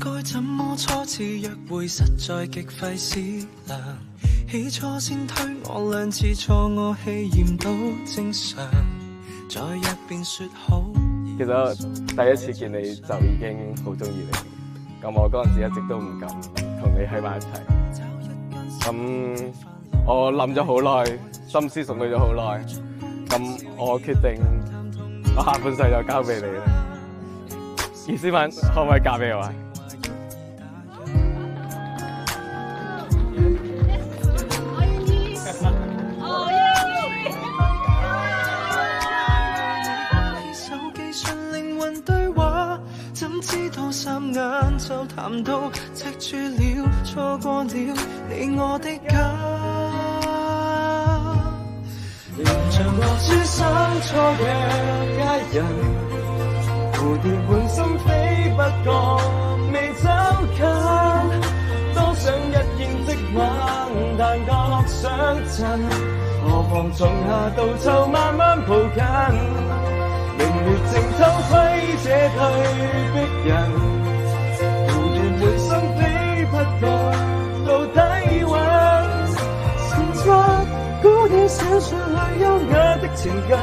該怎麼初次約會實在極費思量，起初先推我兩次錯，我氣焰都正常，在一邊說好。其實第一次見你就已經好中意你，咁我嗰陣時一直都唔敢同你喺埋一齊，咁我諗咗好耐，心思熟慮咗好耐，咁我決定我下半世就交俾你啦。意思問可唔可以嫁俾我啊？知道霎眼就談到赤柱了，錯過了你我的家。像我書生初約佳人，蝴蝶滿心飛，不覺未走近。多想一見即吻，但覺相襯，何妨從夏到秋慢慢抱緊。明月正偷窺這對璧人，蝴蝶滿心飛，不覺到底蘊。前冊古典小說裏優雅的情感，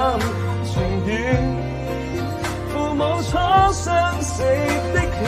長遠父母初相識的氣